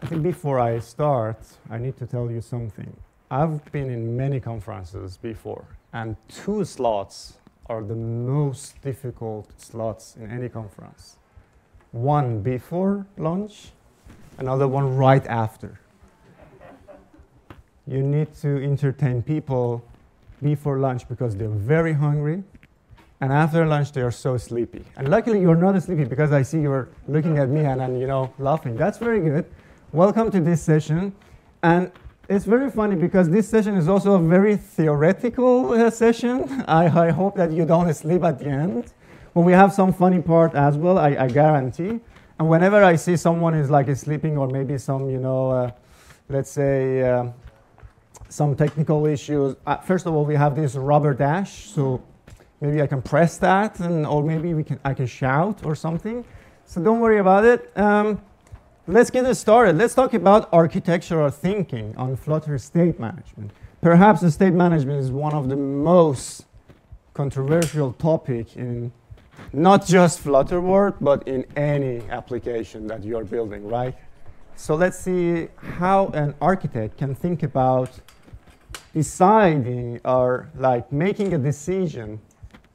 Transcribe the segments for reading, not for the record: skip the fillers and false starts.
I think before I start, I need to tell you something. I've been in many conferences before, and 2 slots are the most difficult slots in any conference. One before lunch, another one right after. You need to entertain people before lunch because they're very hungry, and after lunch they are so sleepy. And luckily you're not sleepy because I see you're looking at me and laughing. That's very good. Welcome to this session. And it's very funny because this session is also a very theoretical session. I hope that you don't sleep at the end. But we have some funny part as well, I guarantee. And whenever I see someone is like sleeping or maybe some, let's say, some technical issues. First of all, we have this rubber dash, so maybe I can press that, or maybe I can shout or something. So don't worry about it. Let's get it started. Let's talk about architectural thinking on Flutter state management. Perhaps the state management is one of the most controversial topic in not just Flutter world, but in any application that you're building, right? So let's see how an architect can think about deciding or like making a decision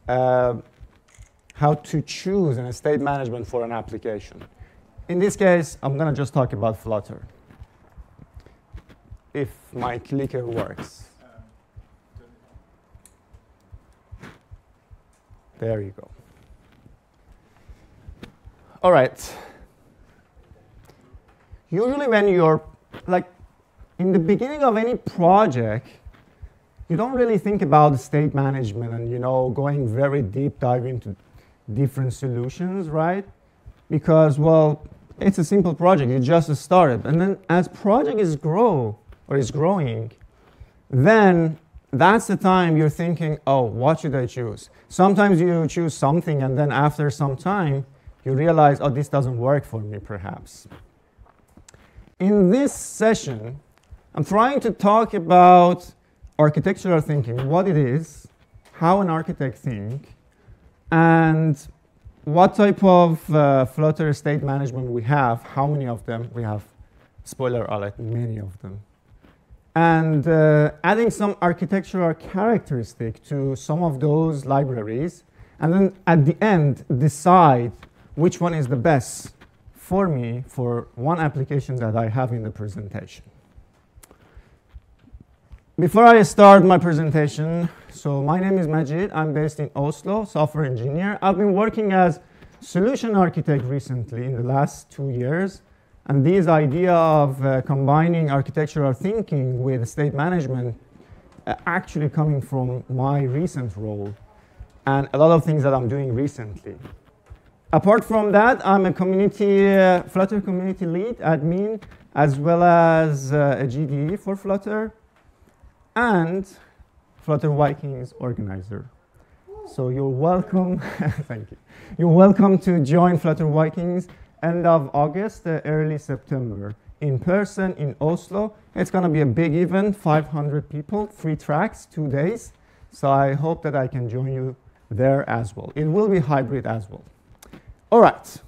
how to choose a state management for an application. In this case, I'm going to just talk about Flutter. If my clicker works. There you go. All right. Usually when you're like in the beginning of any project, you don't really think about state management and going very deep dive into different solutions, right? Because, well, it's a simple project. You just started. And then as project is growing, then that's the time you're thinking, oh, what should I choose? Sometimes you choose something, and then after some time, you realize, oh, this doesn't work for me, perhaps. In this session, I'm trying to talk about architectural thinking, what it is, how an architect thinks, and what type of Flutter state management we have, how many of them we have. Spoiler alert, many of them. And adding some architectural characteristic to some of those libraries, and then at the end, decide which one is the best for me for one application that I have in the presentation. Before I start my presentation, so my name is Majid. I'm based in Oslo, software engineer. I've been working as solution architect recently in the last 2 years. And this idea of combining architectural thinking with state management actually coming from my recent role and a lot of things that I'm doing recently. Apart from that, I'm a Flutter community lead, admin, as well as a GDE for Flutter, and Flutter Vikings organizer. So you're welcome, thank you. You're welcome to join Flutter Vikings end of August, early September, in person in Oslo. It's gonna be a big event, 500 people, 3 tracks, 2 days. So I hope that I can join you there as well. It will be hybrid as well. All right,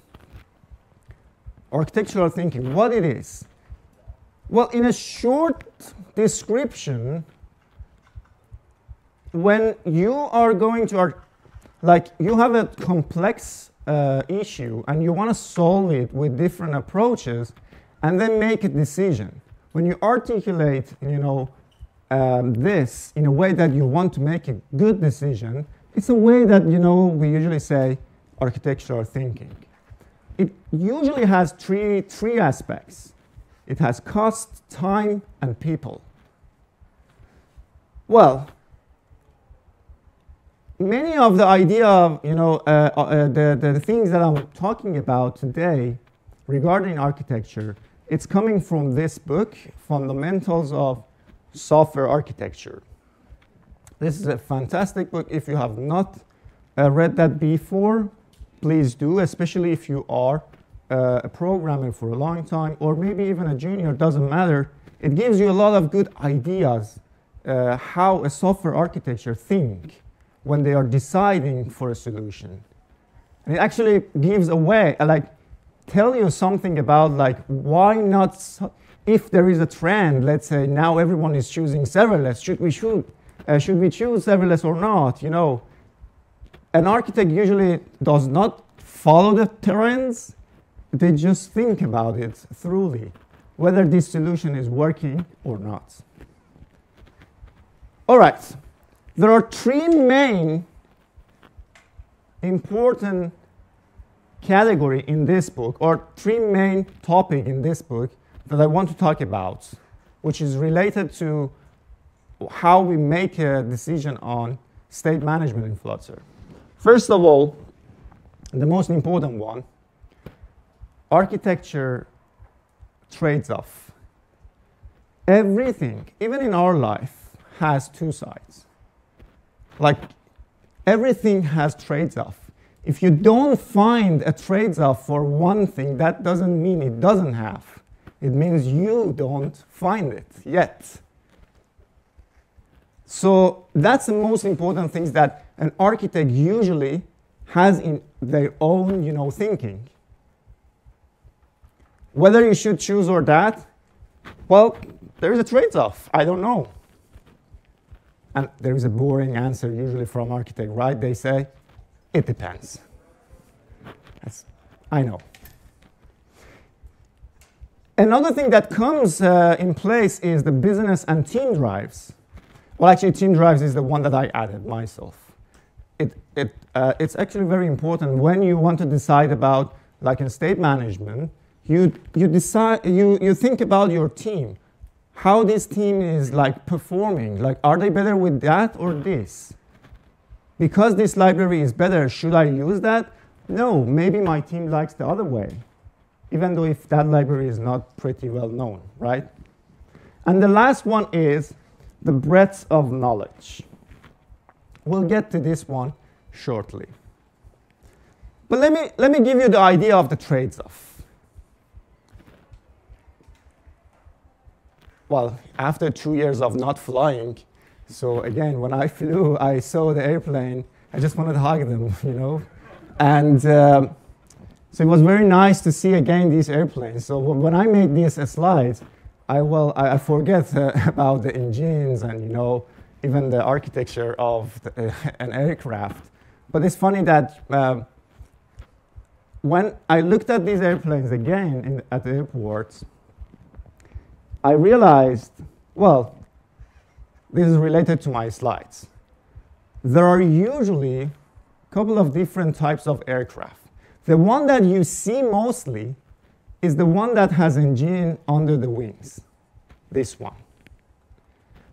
architectural thinking, what it is? Well, in a short description, when you are going to, you have a complex issue and you want to solve it with different approaches and then make a decision. When you articulate, this in a way that you want to make a good decision, it's a way that, we usually say architectural thinking. It usually has three aspects. It has cost, time, and people. Well, many of the idea of, the things that I'm talking about today regarding architecture, it's coming from this book, Fundamentals of Software Architecture. This is a fantastic book. If you have not read that before, please do, especially if you are a programmer for a long time, or maybe even a junior, doesn't matter. It gives you a lot of good ideas how a software architecture think when they are deciding for a solution. And it actually gives away, tell you something about like why not, if there is a trend, let's say now everyone is choosing serverless, should we choose serverless or not? You know, an architect usually does not follow the trends. They just think about it thoroughly, whether this solution is working or not. All right, there are three main important category in this book, or three main topic in this book that I want to talk about, which is related to how we make a decision on state management in Flutter. First of all, the most important one, architecture trades-off. Everything, even in our life, has two sides. Like, everything has trades-off. If you don't find a trades-off for one thing, that doesn't mean it doesn't have. It means you don't find it yet. So that's the most important things that an architect usually has in their own, you know, thinking. Whether you should choose or that, well, there is a trade-off. I don't know. And there is a boring answer usually from architect, right? They say, it depends. I know. Another thing that comes in place is the business and team drives. Well, actually, team drives is the one that I added myself. It's actually very important when you want to decide about, like in state management, you think about your team, how this team is like performing. Like, are they better with that or this? Because this library is better, should I use that? No, maybe my team likes the other way, even though if that library is not pretty well known, right? And the last one is the breadth of knowledge. We'll get to this one shortly. But let me give you the idea of the trades-off. Well, after 2 years of not flying, so again, when I flew, I saw the airplane. I just wanted to hug them, you know. And so it was very nice to see again these airplanes. So when I made these slides, I forget about the engines and, you know, even the architecture of an aircraft. But it's funny that when I looked at these airplanes again at the airports, I realized, well, this is related to my slides. There are usually a couple of different types of aircraft. The one that you see mostly is the one that has engine under the wings, this one.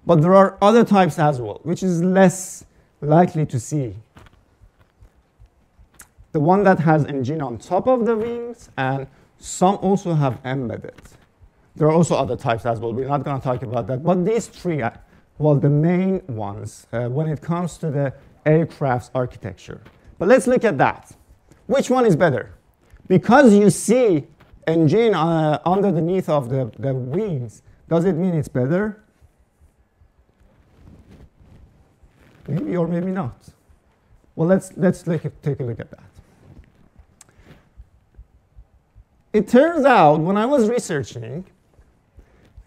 But there are other types as well, which is less likely to see. The one that has engine on top of the wings, and some also have embedded. There are also other types as well. We're not going to talk about that. But these three are, well, the main ones when it comes to the aircraft's architecture. But let's look at that. Which one is better? Because you see engine underneath of the wings, does it mean it's better? Maybe or maybe not. Well, let's take a look at that. It turns out, when I was researching,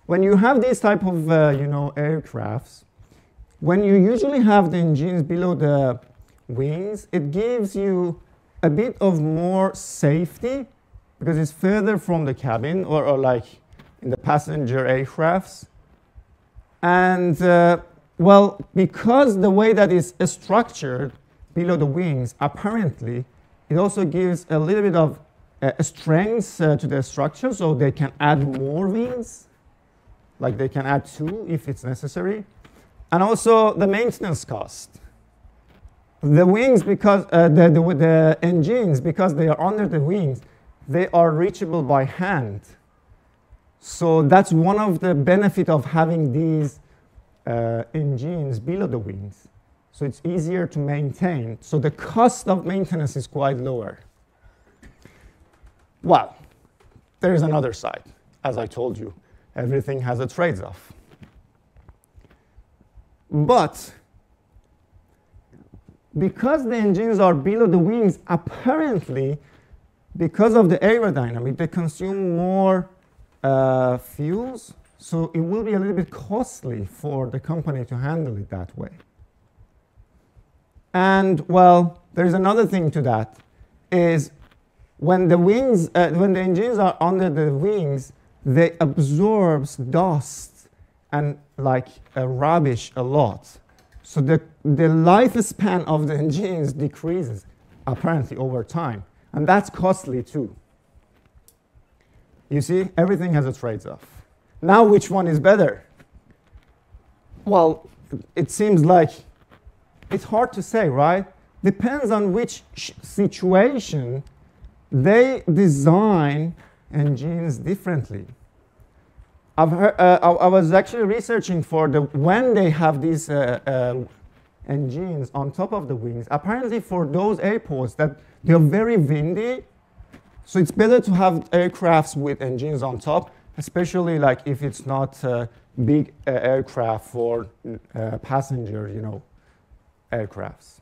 when you have these type of aircrafts, when you usually have the engines below the wings, it gives you a bit of more safety because it's further from the cabin or like in the passenger aircrafts. And well, because the way that it's structured below the wings, apparently, it also gives a little bit of strength to the structure, so they can add more wings. Like they can add 2 if it's necessary. And also the maintenance cost. The wings, because the engines, because they are under the wings, they are reachable by hand. So that's one of the benefits of having these engines below the wings. So it's easier to maintain. So the cost of maintenance is quite lower. Well, there is another side. As I told you, everything has a trade-off. But because the engines are below the wings, apparently because of the aerodynamic, they consume more fuels, so it will be a little bit costly for the company to handle it that way. And well, there's another thing to that, is when the wings, when the engines are under the wings, they absorb dust and like rubbish a lot. So the lifespan of the engines decreases apparently over time. And that's costly too. You see, everything has a trade-off. Now, which one is better? Well, it seems like it's hard to say, right? Depends on which situation they design engines differently. I was actually researching for when they have these engines on top of the wings. Apparently, for those airports that they're very windy, so it's better to have aircrafts with engines on top, especially like if it's not big aircraft for passenger, aircrafts.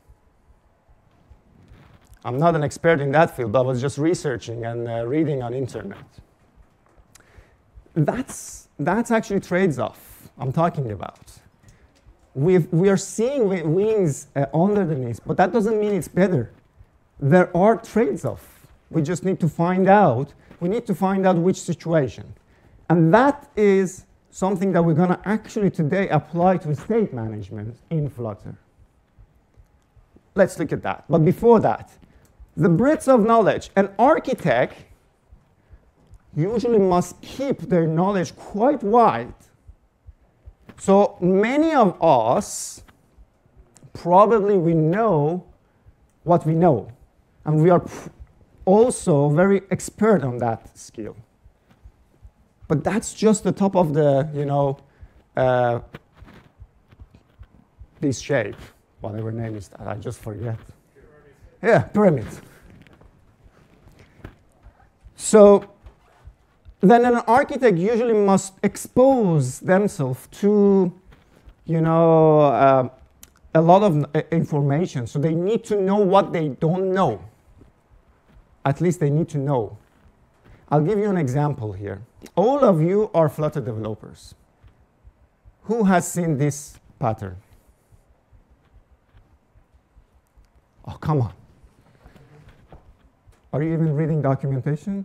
I'm not an expert in that field, but I was just researching and reading on internet. That's actually trades-off I'm talking about. We are seeing wings underneath, but that doesn't mean it's better. There are trades-off. We just need to find out. We need to find out which situation. And that is something that we're going to actually today apply to state management in Flutter. Let's look at that. But before that, the breadth of knowledge. An architect usually must keep their knowledge quite wide. So many of us, probably we know what we know. And we are also very expert on that skill. But that's just the top of the, this shape. Whatever name is that, I just forget. Yeah, pyramid. So then an architect usually must expose themselves to, a lot of information. So they need to know what they don't know. At least they need to know. I'll give you an example here. All of you are Flutter developers. Who has seen this pattern? Oh, come on. Are you even reading documentation?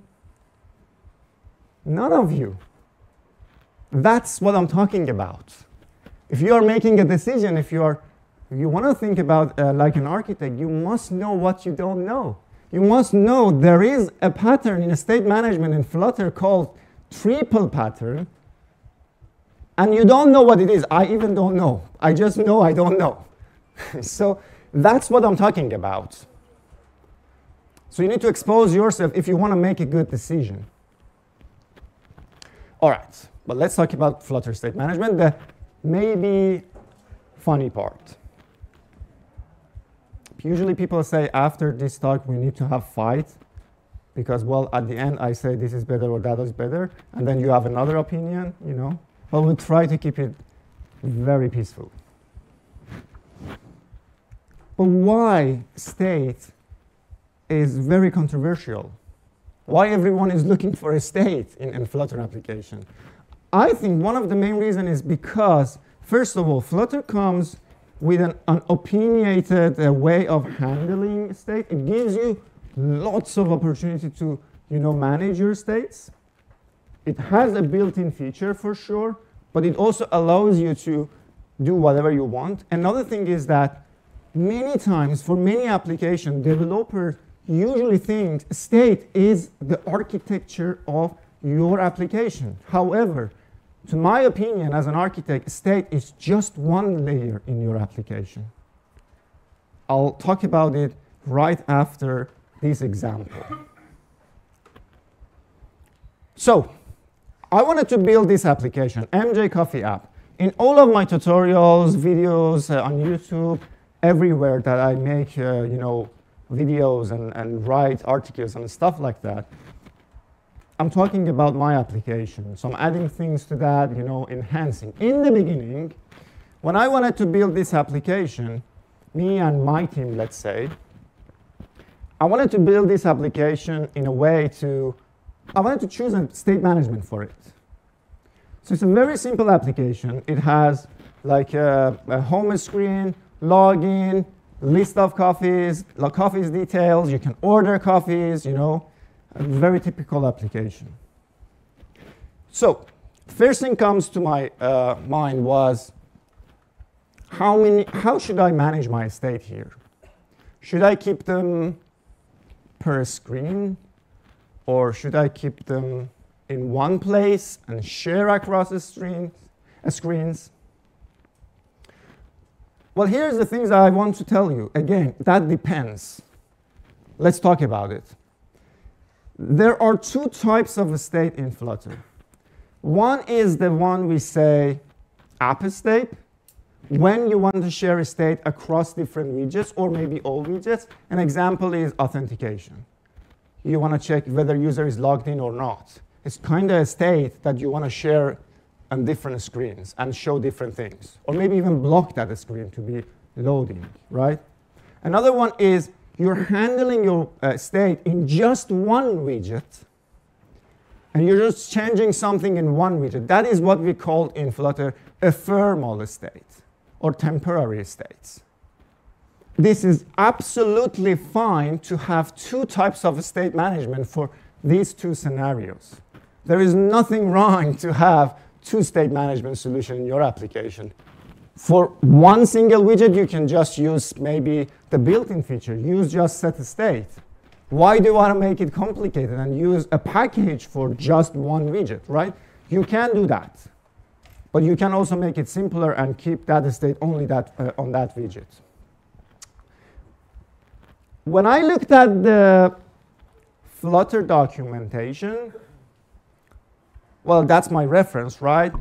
None of you. That's what I'm talking about. If you are making a decision, if you want to think about like an architect, you must know what you don't know. You must know there is a pattern in state management in Flutter called triple pattern, and you don't know what it is. I even don't know. I just know I don't know. So that's what I'm talking about. So you need to expose yourself if you want to make a good decision. All right, but let's talk about Flutter state management, the maybe funny part. Usually people say after this talk we need to have fight because, well, at the end I say this is better or that is better, and then you have another opinion, But we try to keep it very peaceful. But why state is very controversial? Why everyone is looking for a state in Flutter application? I think one of the main reasons is because, first of all, Flutter comes with an opinionated way of handling state. It gives you lots of opportunity to manage your states. It has a built-in feature for sure, but it also allows you to do whatever you want. Another thing is that many times, for many applications, developers usually think state is the architecture of your application. However, to my opinion, as an architect, state is just one layer in your application. I'll talk about it right after this example. So, I wanted to build this application, MJ Coffee app. In all of my tutorials, videos on YouTube, everywhere that I make, videos and write articles and stuff like that, I'm talking about my application. So I'm adding things to that, enhancing. In the beginning, when I wanted to build this application, me and my team, let's say, I wanted to build this application in a way I wanted to choose a state management for it. So it's a very simple application. It has like a home screen, login, list of coffees, coffees details. You can order coffees, you know, a very typical application. So first thing comes to my mind was how should I manage my state here? Should I keep them per screen, or should I keep them in one place and share across the screens? Well, here's the things that I want to tell you. Again, that depends. Let's talk about it. There are two types of state in Flutter. One is the one we say app state, when you want to share a state across different widgets or maybe all widgets. An example is authentication. You want to check whether user is logged in or not. It's kind of a state that you want to share on different screens and show different things, or maybe even block that screen to be loading, right? Another one is you're handling your state in just one widget, and you're just changing something in one widget. That is what we call in Flutter ephemeral state, or temporary states. This is absolutely fine to have two types of state management for these two scenarios. There is nothing wrong to have two state management solutions in your application. For one single widget, you can just use maybe the built-in feature. Use just set state. Why do you want to make it complicated and use a package for just one widget, right? You can do that. But you can also make it simpler and keep that state only on that widget. When I looked at the Flutter documentation, well, that's my reference, right?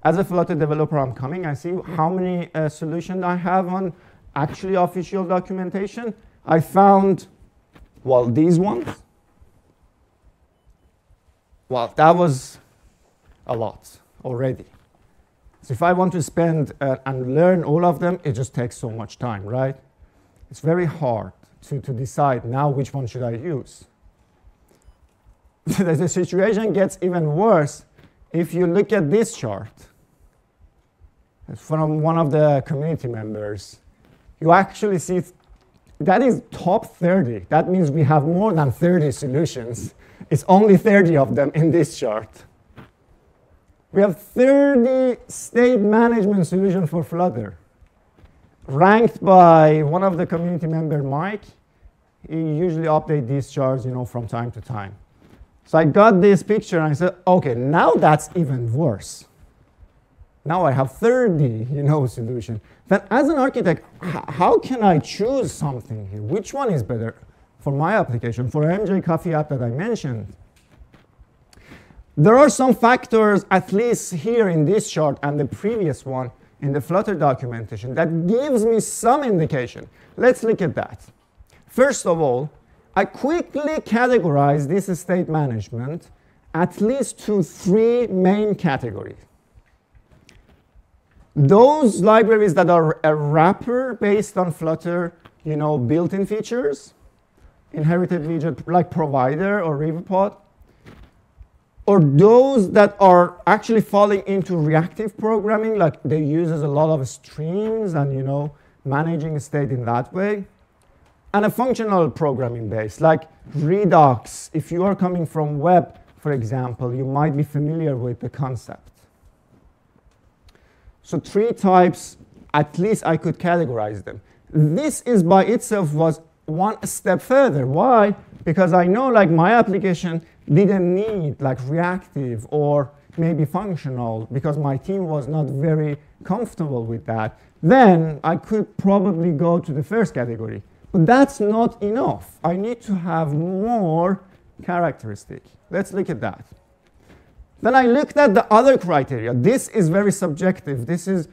As a Flutter developer, I'm coming. I see how many solutions I have on actually official documentation. I found, well, these ones. Well, that was a lot already. So if I want to spend and learn all of them, it just takes so much time, right? It's very hard to decide now which one should I use. The situation gets even worse if you look at this chart from one of the community members. You actually see that is top 30. That means we have more than 30 solutions. It's only 30 of them in this chart. We have 30 state management solutions for Flutter, ranked by one of the community member, Mike. He usually updates these charts, you know, from time to time. So I got this picture and I said, okay, now that's even worse. Now I have 30, you know, solution. Then as an architect, how can I choose something here? Which one is better for my application, for MJ Coffee app that I mentioned? There are some factors, at least here in this chart and the previous one in the Flutter documentation, that gives me some indication. Let's look at that. First of all, I quickly categorize this state management at least to 3 main categories. Those libraries that are a wrapper based on Flutter, you know, built-in features, inherited widget like provider or Revpod, or those that are actually falling into reactive programming, like they uses a lot of streams and, you know, managing state in that way. And a functional programming base, like Redux. If you are coming from web, for example, you might be familiar with the concept. So 3 types, at least I could categorize them. This is by itself was one step further. Why? Because I know like my application didn't need like reactive or maybe functional because my team was not very comfortable with that. Then I could probably go to the first category. But that's not enough. I need to have more characteristic. Let's look at that. Then I looked at the other criteria. This is very subjective. This is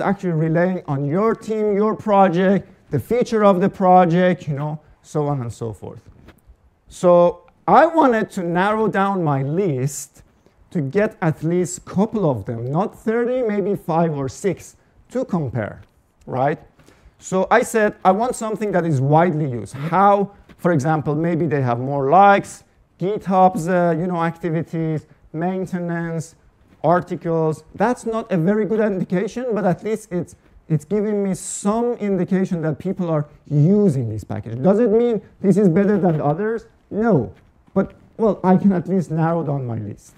actually relying on your team, your project, the feature of the project, you know, so on and so forth. So I wanted to narrow down my list to get at least a couple of them, not 30, maybe 5 or 6 to compare, right? So I said, I want something that is widely used. How For example, maybe they have more likes, GitHub's activities, maintenance, articles. That's not a very good indication, but at least it's giving me some indication that people are using this package. Does it mean this is better than others? No. But, well, I can at least narrow down my list.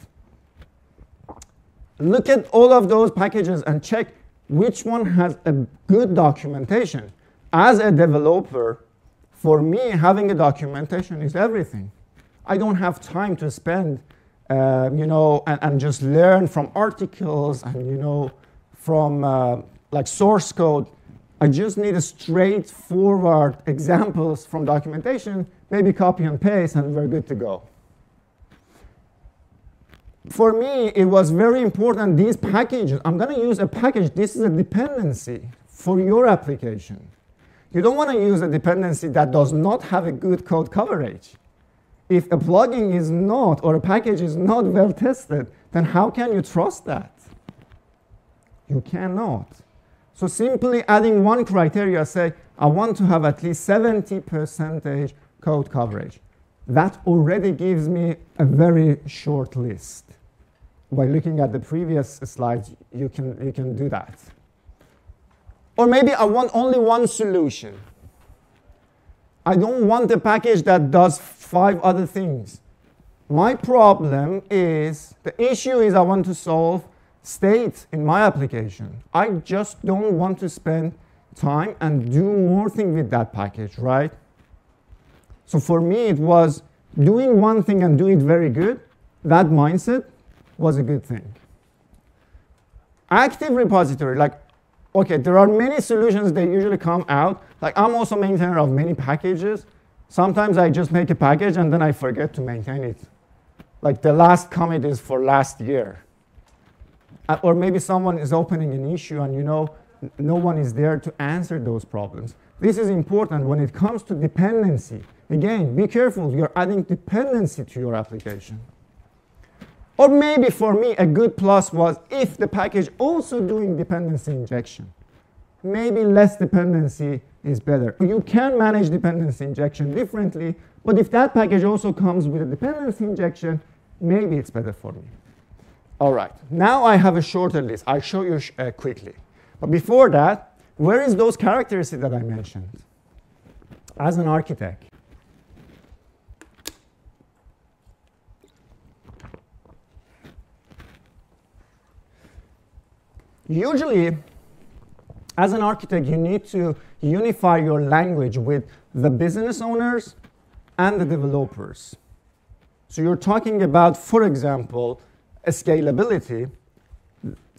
Look at all of those packages and check which one has a good documentation. As a developer, for me, having a documentation is everything. I don't have time to spend, and just learn from articles and, from like source code. I just need a straightforward examples from documentation, maybe copy and paste, and we're good to go. For me, it was very important, these packages, I'm going to use a package. This is a dependency for your application. You don't want to use a dependency that does not have a good code coverage. If a plugin is not, or a package is not well tested, then how can you trust that? You cannot. So simply adding one criteria, say, I want to have at least 70% code coverage. That already gives me a very short list. By looking at the previous slides, you can do that. Or maybe I want only one solution. I don't want a package that does 5 other things. My problem is, the issue is I want to solve state in my application. I just don't want to spend time and do more things with that package, right? So for me, it was doing one thing and do it very good. That mindset was a good thing. Active repository, like, okay, there are many solutions that usually come out. Like, I'm also maintainer of many packages. Sometimes I just make a package and then I forget to maintain it. Like, the last commit is for last year. Or maybe someone is opening an issue and no one is there to answer those problems. This is important when it comes to dependency. Again, be careful, you're adding dependency to your application. Or maybe for me, a good plus was if the package also doing dependency injection. Maybe less dependency is better. You can manage dependency injection differently, but if that package also comes with a dependency injection, maybe it's better for me. All right, now I have a shorter list. I'll show you quickly. But before that, where is those characteristics that I mentioned? As an architect, usually, as an architect, you need to unify your language with the business owners and the developers. So you're talking about, for example, scalability.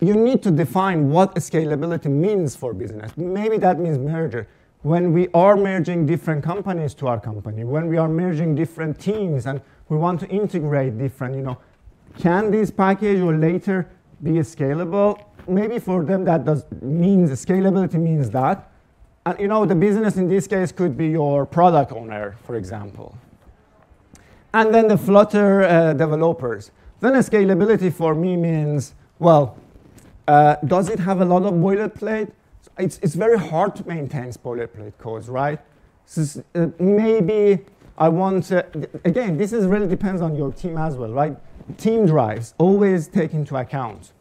You need to define what scalability means for business. Maybe that means merger. When we are merging different companies to our company, when we are merging different teams and we want to integrate different, can this package or later be scalable? Maybe for them that means scalability means that. And the business in this case could be your product owner, for example. And then the Flutter developers. Then scalability for me means, well, does it have a lot of boilerplate? It's very hard to maintain boilerplate codes, right? So, maybe I want to, again, this really depends on your team as well, right? Team drives, always take into account.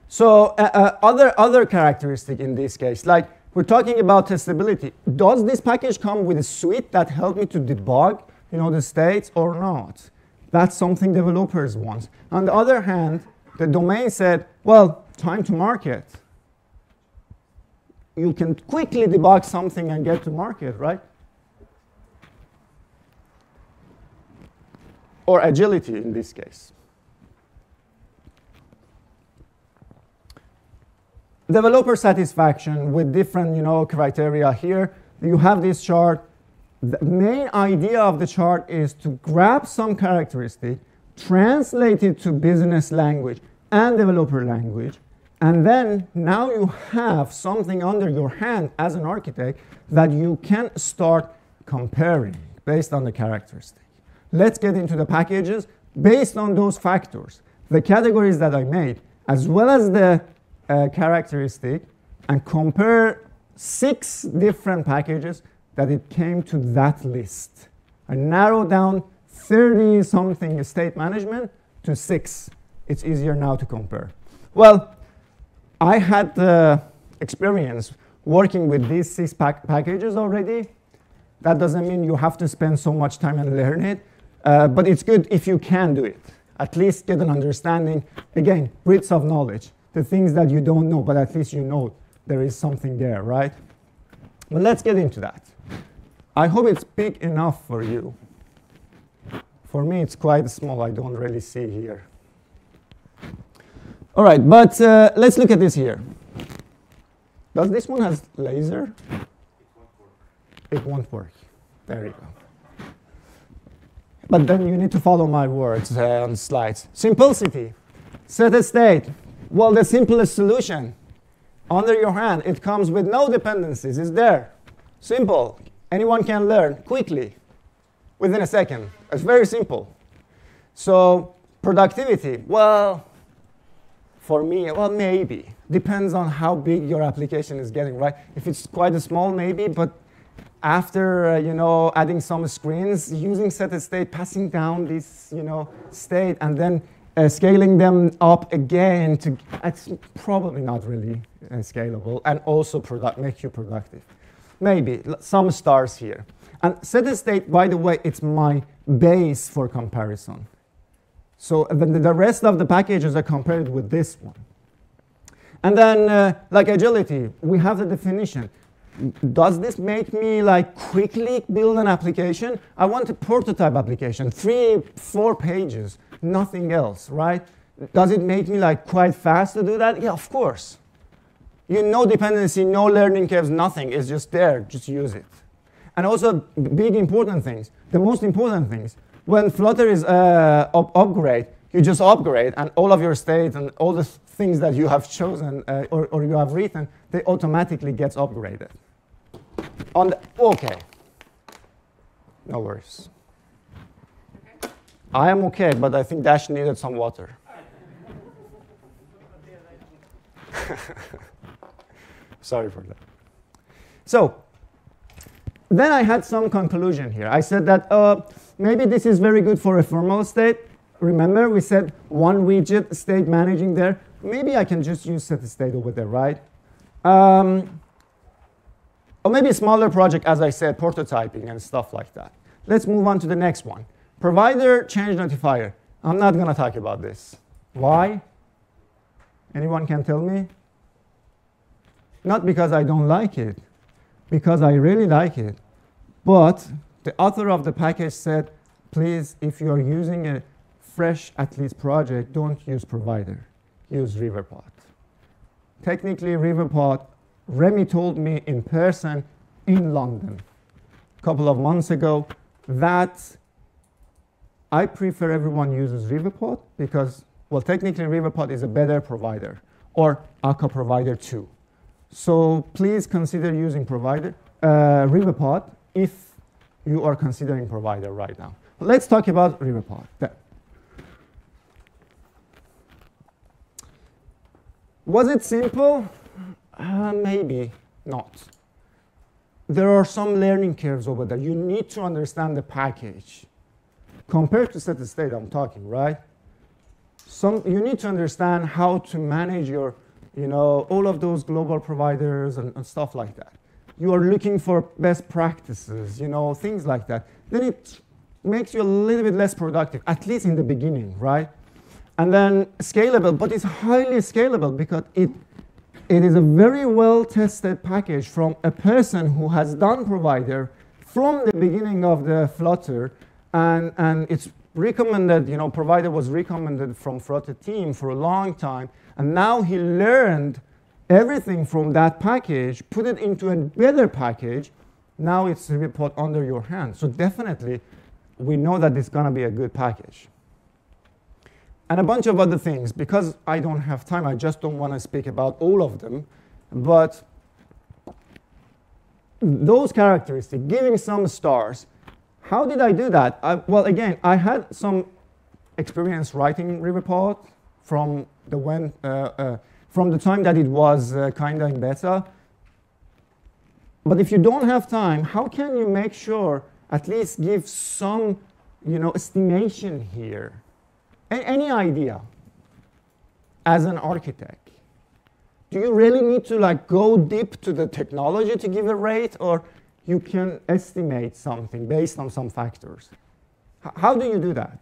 So other characteristic in this case, like we're talking about testability. Does this package come with a suite that help me to debug, the states or not? That's something developers want. On the other hand, the domain said, well, time to market. You can quickly debug something and get to market, right? Or agility in this case. Developer satisfaction with different criteria here. You have this chart. The main idea of the chart is to grab some characteristic, translate it to business language and developer language, and then now you have something under your hand as an architect that you can start comparing based on the characteristic. Let's get into the packages based on those factors, the categories that I made, as well as the characteristic, and compare 6 different packages that it came to that list. I narrowed down 30-something state management to 6. It's easier now to compare. Well, I had the experience working with these 6 packages already. That doesn't mean you have to spend so much time and learn it, but it's good if you can do it. At least get an understanding. Again, bits of knowledge. The things that you don't know, but at least you know there is something there, right? But let's get into that. I hope it's big enough for you. For me, it's quite small. I don't really see here. All right, but let's look at this here. Does this one have laser? It won't work. There you go. But then you need to follow my words on slides. Simplicity. Set a state. Well, the simplest solution. Under your hand, it comes with no dependencies. It's there. Simple. Anyone can learn quickly, within a second. It's very simple. So productivity, well, for me, well, maybe. Depends on how big your application is getting, right? If it's quite a small, maybe, but after adding some screens, using set a state, passing down this state, and then scaling them up again, it's probably not really scalable, and also make you productive. Maybe some stars here. And set a state, by the way, it's my base for comparison. So the rest of the packages are compared with this one. And then, like agility, we have the definition. Does this make me quickly build an application? I want a prototype application, 3-4 pages, nothing else, right? Does it make me quite fast to do that? Yeah, of course. No dependency, no learning curves, nothing. It's just there. Just use it. And also, big important things. The most important things. When Flutter is upgrade, you just upgrade, and all of your state and all the things that you have chosen or you have written, they automatically gets upgraded. OK. No worries. Okay. I am OK, but I think Dash needed some water. Sorry for that. So then I had some conclusion here. I said that maybe this is very good for ephemeral state. Remember, we said one widget state managing there. Maybe I can just use set state over there, right? Or maybe a smaller project, as I said, prototyping and stuff like that. Let's move on to the next one. Provider change notifier. I'm not going to talk about this. Why? Anyone can tell me? Not because I don't like it, because I really like it. But the author of the package said, please, if you're using a fresh at least project, don't use provider. Use Riverpod. Technically, Riverpod, Remy told me in person in London a couple of months ago that I prefer everyone uses Riverpod because, well, technically Riverpod is a better provider, or Akka provider too. So please consider using Riverpod if you are considering provider right now. Let's talk about Riverpod. Was it simple? Maybe not. There are some learning curves over there. You need to understand the package. Compared to set state, I'm talking, right? You need to understand how to manage your, all of those global providers and stuff like that. You are looking for best practices, things like that. Then it makes you a little bit less productive, at least in the beginning, right? And then scalable, but it's highly scalable because it is a very well-tested package from a person who has done provider from the beginning of the Flutter, and it's recommended, provider was recommended from Flutter team for a long time, and now he learned everything from that package, put it into a better package, now it's put under your hand. So definitely, we know that it's going to be a good package. And a bunch of other things. Because I don't have time, I just don't want to speak about all of them. But those characteristics, giving some stars, how did I do that? Well, again, I had some experience writing Riverpod from the time that it was kind of in beta. But if you don't have time, how can you make sure, at least give some, estimation here? Any idea as an architect? Do you really need to go deep to the technology to give a rate, or you can estimate something based on some factors? How do you do that?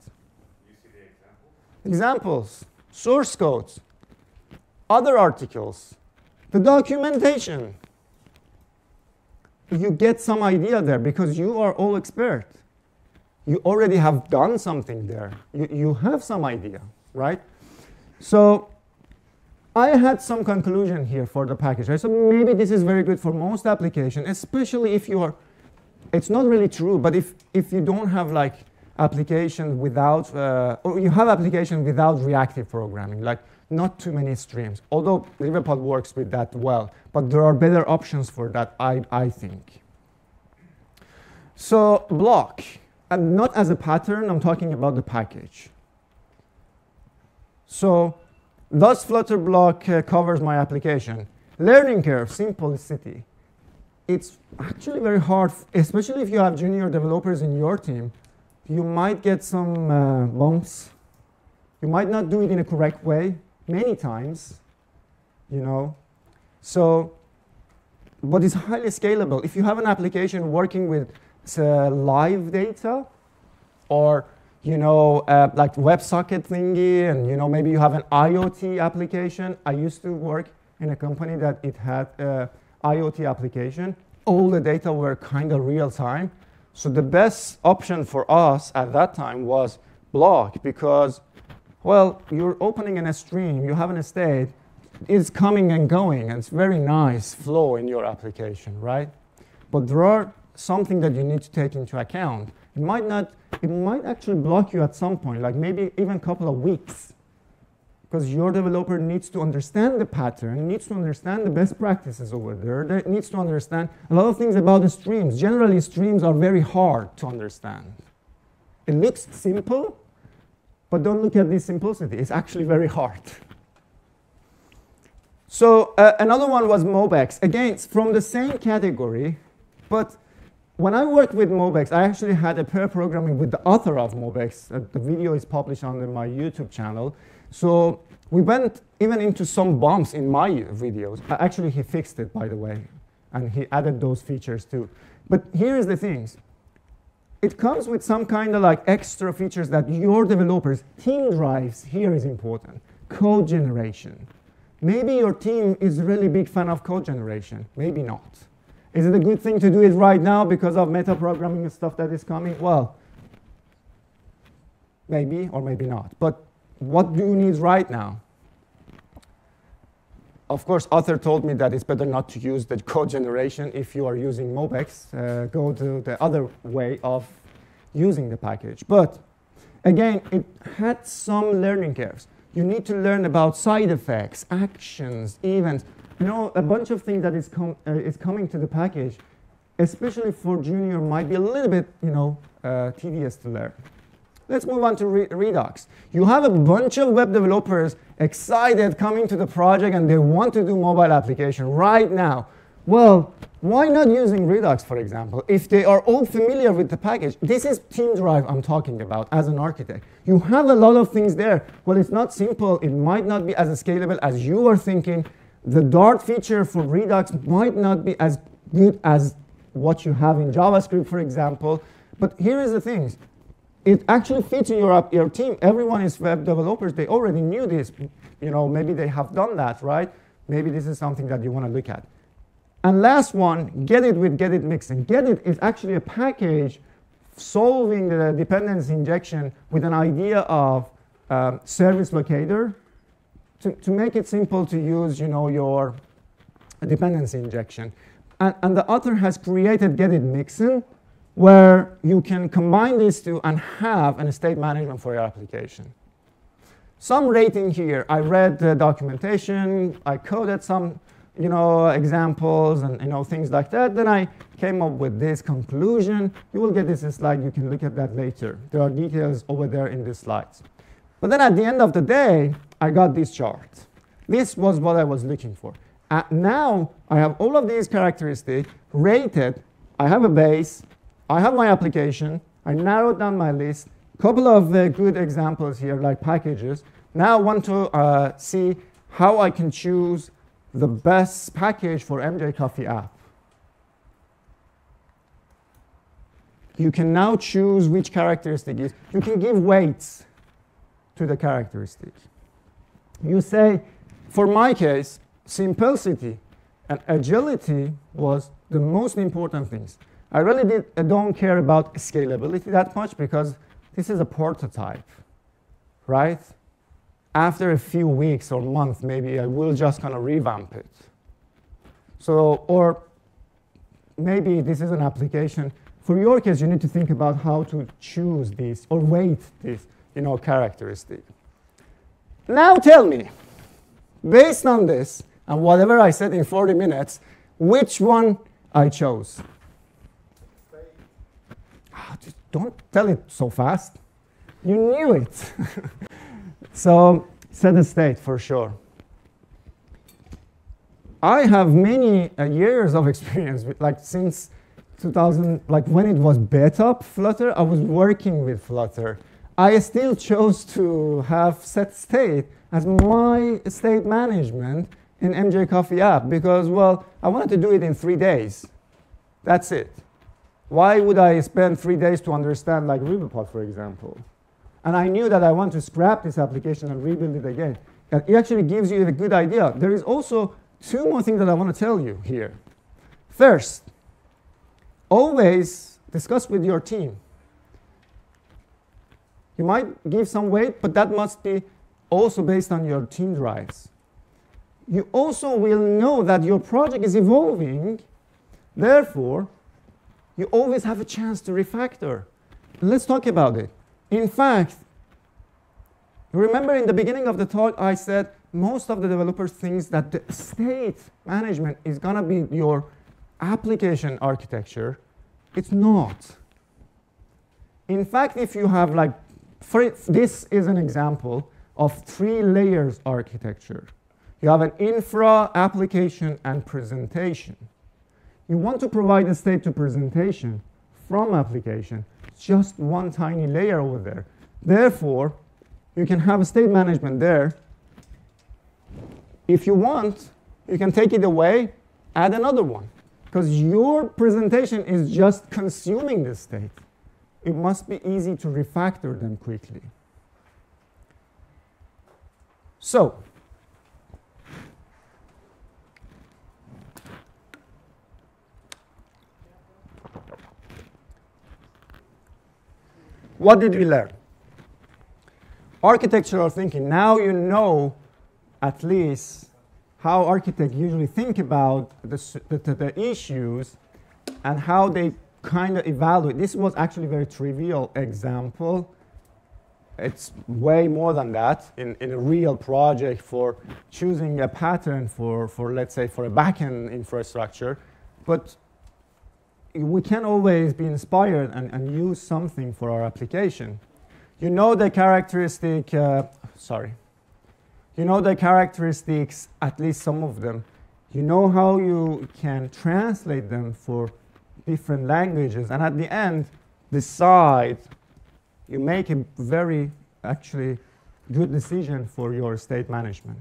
You see the examples? Examples, source codes, other articles, the documentation. You get some idea there because you are all expert. You already have done something there. You have some idea, right? So I had some conclusion here for the package. Right? So maybe this is very good for most applications, especially if you are, it's not really true, but if you don't have application without, or you have application without reactive programming, not too many streams, although Liverpool works with that well, but there are better options for that, I think. So block, and not as a pattern, I'm talking about the package. So thus Flutter block covers my application. Learning curve, simplicity. It's actually very hard, especially if you have junior developers in your team. You might get some bumps. You might not do it in a correct way many times, So, but it's highly scalable. If you have an application working with live data, or like WebSocket thingy, and maybe you have an IoT application. I used to work in a company that it had an IoT application. All the data were kind of real time. So the best option for us at that time was block, because, well, you're opening in a stream, you have a state, it's coming and going, and it's very nice flow in your application, right? But there are something that you need to take into account. It might actually block you at some point, like maybe even a couple of weeks, because your developer needs to understand the pattern, needs to understand the best practices over there, they needs to understand a lot of things about the streams. Generally, streams are very hard to understand. It looks simple, but don't look at this simplicity. It's actually very hard. So another one was MobX. Again, it's from the same category, but when I worked with MobX, I actually had a pair programming with the author of MobX. The video is published on my YouTube channel. So we went even into some bumps in my videos. Actually, he fixed it, by the way, and he added those features too. But here's the things. It comes with some kind of extra features that your developers, team drives here is important. Code generation. Maybe your team is really big fan of code generation. Maybe not. Is it a good thing to do it right now because of meta-programming and stuff that is coming? Well, maybe or maybe not. But what do you need right now? Of course, author told me that it's better not to use the code generation if you are using MobX. Go to the other way of using the package. But again, it had some learning curves. You need to learn about side effects, actions, events. A bunch of things that is coming to the package, especially for junior, might be a little bit, tedious to learn. Let's move on to Redux. You have a bunch of web developers excited coming to the project and they want to do mobile application right now. Well, why not using Redux, for example, if they are all familiar with the package? This is Team Drive I'm talking about as an architect. You have a lot of things there. Well, it's not simple. It might not be as scalable as you are thinking. The Dart feature for Redux might not be as good as what you have in JavaScript, for example. But here is the thing. It actually fits in your team. Everyone is web developers. They already knew this. Maybe they have done that, right? Maybe this is something that you want to look at. And last one, Get It with Get It Mixing. Get It is actually a package solving the dependency injection with an idea of service locator to make it simple to use, your dependency injection. And the author has created Get It Mixing, where you can combine these two and have an state management for your application. Some rating here. I read the documentation. I coded some, examples and things like that. Then I came up with this conclusion. You will get this slide. You can look at that later. There are details over there in these slides. But then at the end of the day, I got this chart. This was what I was looking for. Now I have all of these characteristics rated. I have a base. I have my application. I narrowed down my list. Couple of good examples here, like packages. Now I want to see how I can choose the best package for MJ Coffee app. You can now choose which characteristic is. You can give weights to the characteristic. You say, for my case, simplicity and agility was the most important things. I really don't care about scalability that much because this is a prototype, right? After a few weeks or months, maybe I will just kind of revamp it. So, or maybe this is an application. For your case, you need to think about how to choose this or weight this, characteristic. Now tell me, based on this and whatever I said in 40 minutes, which one I chose? Just don't tell it so fast. You knew it. So set a state for sure. I have many years of experience with, since 2000, when it was beta Flutter, I was working with Flutter. I still chose to have set state as my state management in MJ Coffee app because, well, I wanted to do it in 3 days. That's it. Why would I spend 3 days to understand RubyPod, for example? And I knew that I want to scrap this application and rebuild it again. And it actually gives you a good idea. There is also 2 more things that I want to tell you here. First, always discuss with your team. You might give some weight, but that must be also based on your team drives. You also will know that your project is evolving. Therefore, you always have a chance to refactor. Let's talk about it. In fact, remember in the beginning of the talk, I said most of the developers think that the state management is going to be your application architecture. It's not. In fact, if you have this is an example of 3 layers architecture. You have an infra, application, and presentation. You want to provide a state to presentation from application, just one tiny layer over there. Therefore, you can have a state management there. If you want, you can take it away, add another one. Because your presentation is just consuming this state. It must be easy to refactor them quickly. So, what did we learn? Architectural thinking. Now you know at least how architects usually think about the issues and how they kind of evaluate. This was actually a very trivial example. It's way more than that in a real project for choosing a pattern for let's say, for a backend infrastructure. But we can always be inspired and use something for our application. You know the characteristic, you know the characteristics, at least some of them. You know how you can translate them for different languages. And at the end, decide, you make a very, actually, good decision for your state management.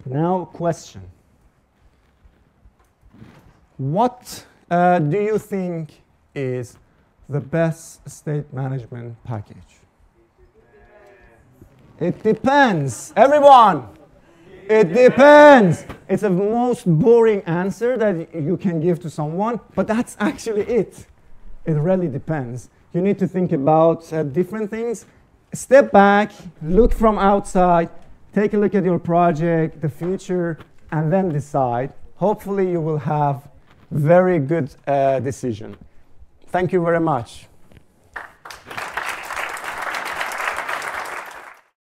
Now, question. What do you think is the best state management package? It depends. Everyone, it depends. It's the most boring answer that you can give to someone, but that's actually it. It really depends. You need to think about different things. Step back, look from outside, take a look at your project, the future, and then decide. Hopefully you will have very good decision. Thank you very much.